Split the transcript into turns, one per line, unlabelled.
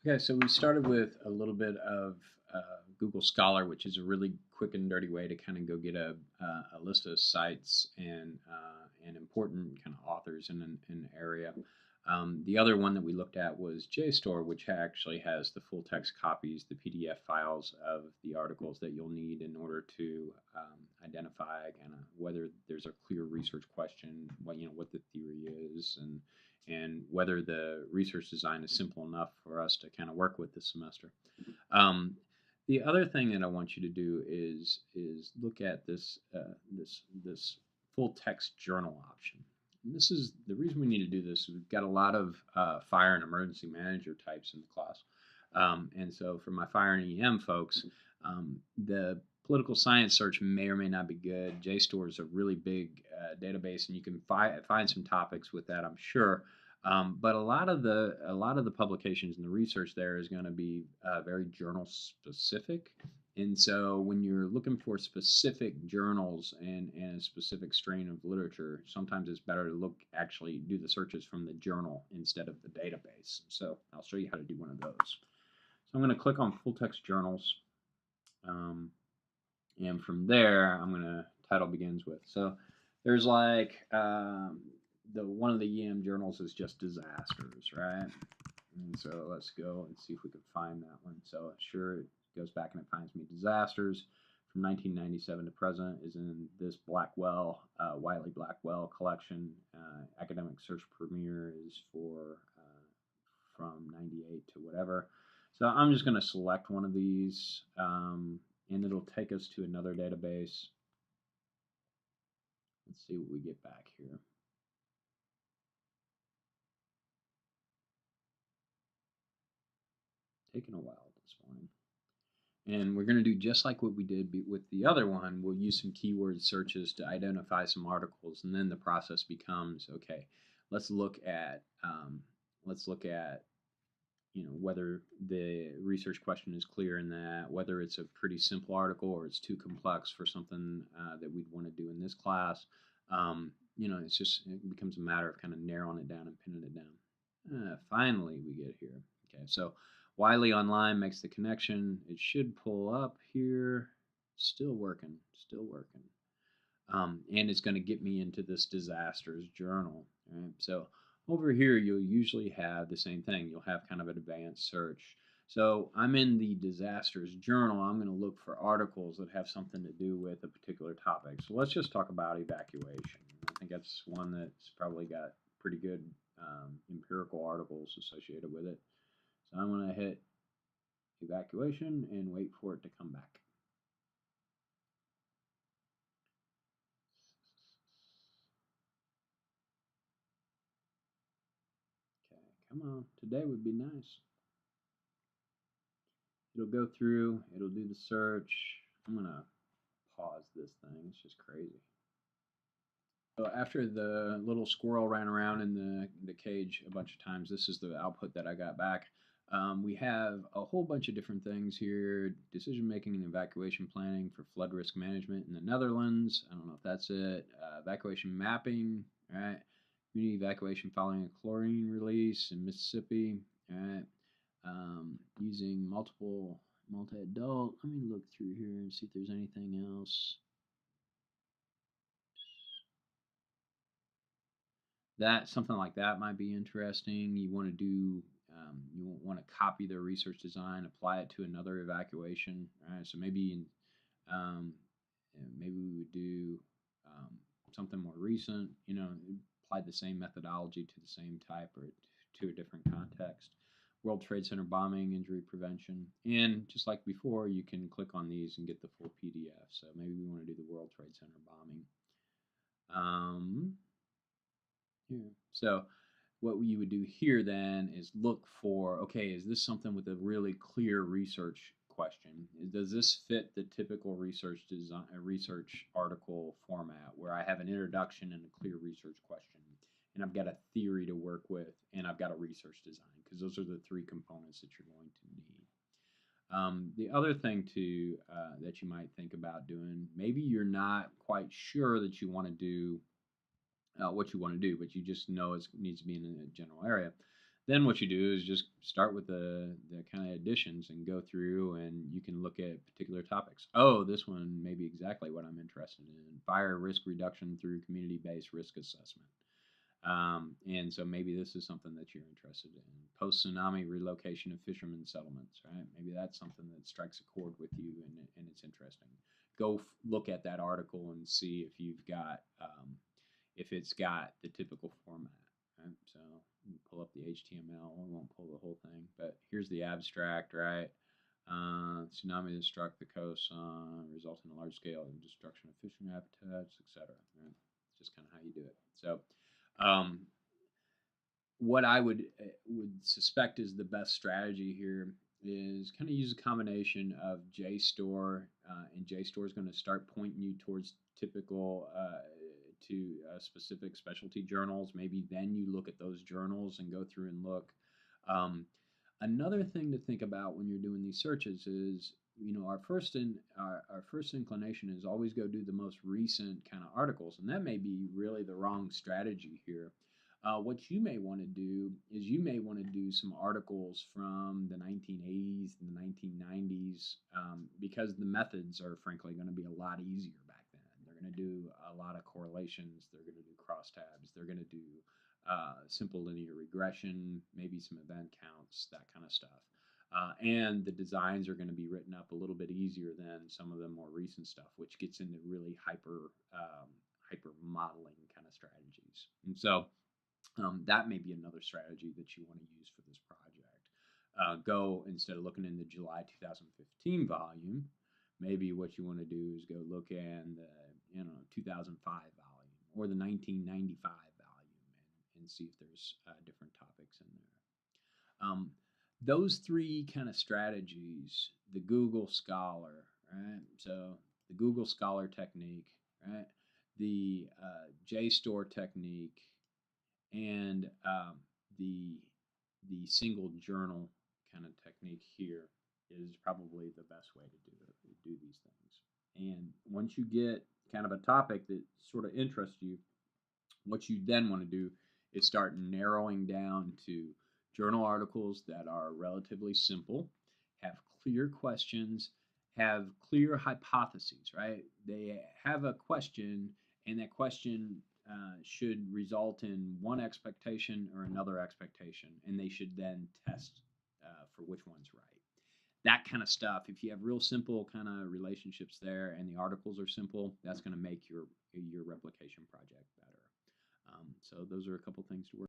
Okay, so we started with a little bit of Google Scholar, which is a really quick and dirty way to kind of go get a list of sites and important kind of authors in an area. The other one that we looked at was JSTOR, which actually has the full text copies, the PDF files of the articles that you'll need in order to identify kind of whether there's a clear research question, what the theory is, and whether the research design is simple enough for us to kind of work with this semester. The other thing that I want you to do is look at this full text journal option. And this is the reason we need to do this. We've got a lot of fire and emergency manager types in the class, and so for my fire and EM folks, the political science search may or may not be good. JSTOR is a really big database, and you can find some topics with that, I'm sure. But a lot of the publications and the research there is going to be very journal specific. And so when you're looking for specific journals and a specific strain of literature, sometimes it's better to actually do the searches from the journal instead of the database. So I'll show you how to do one of those. So I'm going to click on full text journals. And from there, I'm going to title begins with. So there's like one of the EM journals is just disasters, right? And so let's go and see if we can find that one. So sure, it goes back and it finds me disasters from 1997 to present is in this Blackwell, Wiley Blackwell collection. Academic Search Premier is for from 98 to whatever. So I'm just going to select one of these, and it'll take us to another database. Let's see what we get back here. Taking a while this morning. And we're going to do just like what we did with the other one. We'll use some keyword searches to identify some articles, and then the process becomes, okay, let's look at whether the research question is clear in that, whether it's a pretty simple article or it's too complex for something that we'd want to do in this class. It becomes a matter of kind of narrowing it down and pinning it down. Finally, we get here. Okay, so Wiley Online makes the connection. It should pull up here. Still working. And it's going to get me into this disasters journal. Right? So over here, you'll usually have the same thing. You'll have kind of an advanced search. So I'm in the disasters journal. I'm going to look for articles that have something to do with a particular topic. So let's just talk about evacuation. I think that's one that's probably got pretty good empirical articles associated with it. So I'm going to hit evacuation and wait for it to come back. Okay, come on. Today would be nice. It'll go through, it'll do the search. I'm going to pause this thing. It's just crazy. So after the little squirrel ran around in the cage a bunch of times, this is the output that I got back. We have a whole bunch of different things here. Decision making and evacuation planning for flood risk management in the Netherlands. I don't know if that's it. Evacuation mapping, right? Community evacuation following a chlorine release in Mississippi, right? Using multi-adult. Let me look through here and see if there's anything else. Something like that might be interesting. You want to do, you want to copy their research design, apply it to another evacuation. Right? So maybe maybe we would do something more recent. Apply the same methodology to the same type or to a different context. World Trade Center bombing, injury prevention, and just like before, you can click on these and get the full PDF. So maybe we want to do the World Trade Center bombing. Here. So what you would do here then is look for, okay, is this something with a really clear research question? Does this fit the typical research article format where I have an introduction and a clear research question, and I've got a theory to work with, and I've got a research design, because those are the three components that you're going to need. The other thing that you might think about doing, maybe you're not quite sure that you want to do what you want to do, but you just know it needs to be in a general area. Then what you do is just start with the kind of additions and go through, and you can look at particular topics. Oh, this one may be exactly what I'm interested in. Fire risk reduction through community-based risk assessment. And so maybe this is something that you're interested in. Post-tsunami relocation of fishermen settlements, right? Maybe that's something that strikes a chord with you, and it's interesting. Go look at that article and see if you've got if it's got the typical format. Right? So you pull up the HTML. We won't pull the whole thing, but here's the abstract, right? Tsunami that struck the coast, resulting in large-scale destruction of fishing habitats, etc. Right? It's just kind of how you do it. So, what I would suspect is the best strategy here is kind of use a combination of JSTOR, and JSTOR is going to start pointing you towards typical to specific specialty journals. Maybe then you look at those journals and go through and look. Another thing to think about when you're doing these searches is, our first inclination is always go do the most recent kind of articles, and that may be really the wrong strategy here. What you may want to do is you may want to do some articles from the 1980s and the 1990s, because the methods are frankly going to be a lot easier back then. They're going to do a lot of correlations. They're going to do crosstabs. They're going to do simple linear regression, maybe some event counts, that kind of stuff. And the designs are going to be written up a little bit easier than some of the more recent stuff, which gets into really hyper modeling kind of strategies. And so that may be another strategy that you want to use for this project. Go, instead of looking in the July 2015 volume, maybe what you want to do is go look in the 2005 volume or the 1995 volume, and see if there's different topics in there. Those three kind of strategies, the Google Scholar, right? So the Google Scholar technique, right? The JSTOR technique, and the single journal kind of technique here is probably the best way to do these things. And once you get kind of a topic that sort of interests you, what you then want to do is start narrowing down to journal articles that are relatively simple, have clear questions, have clear hypotheses, right? They have a question, and that question should result in one expectation or another expectation, and they should then test for which one's right. That kind of stuff. If you have real simple kind of relationships there, and the articles are simple, that's going to make your replication project better. So those are a couple things to work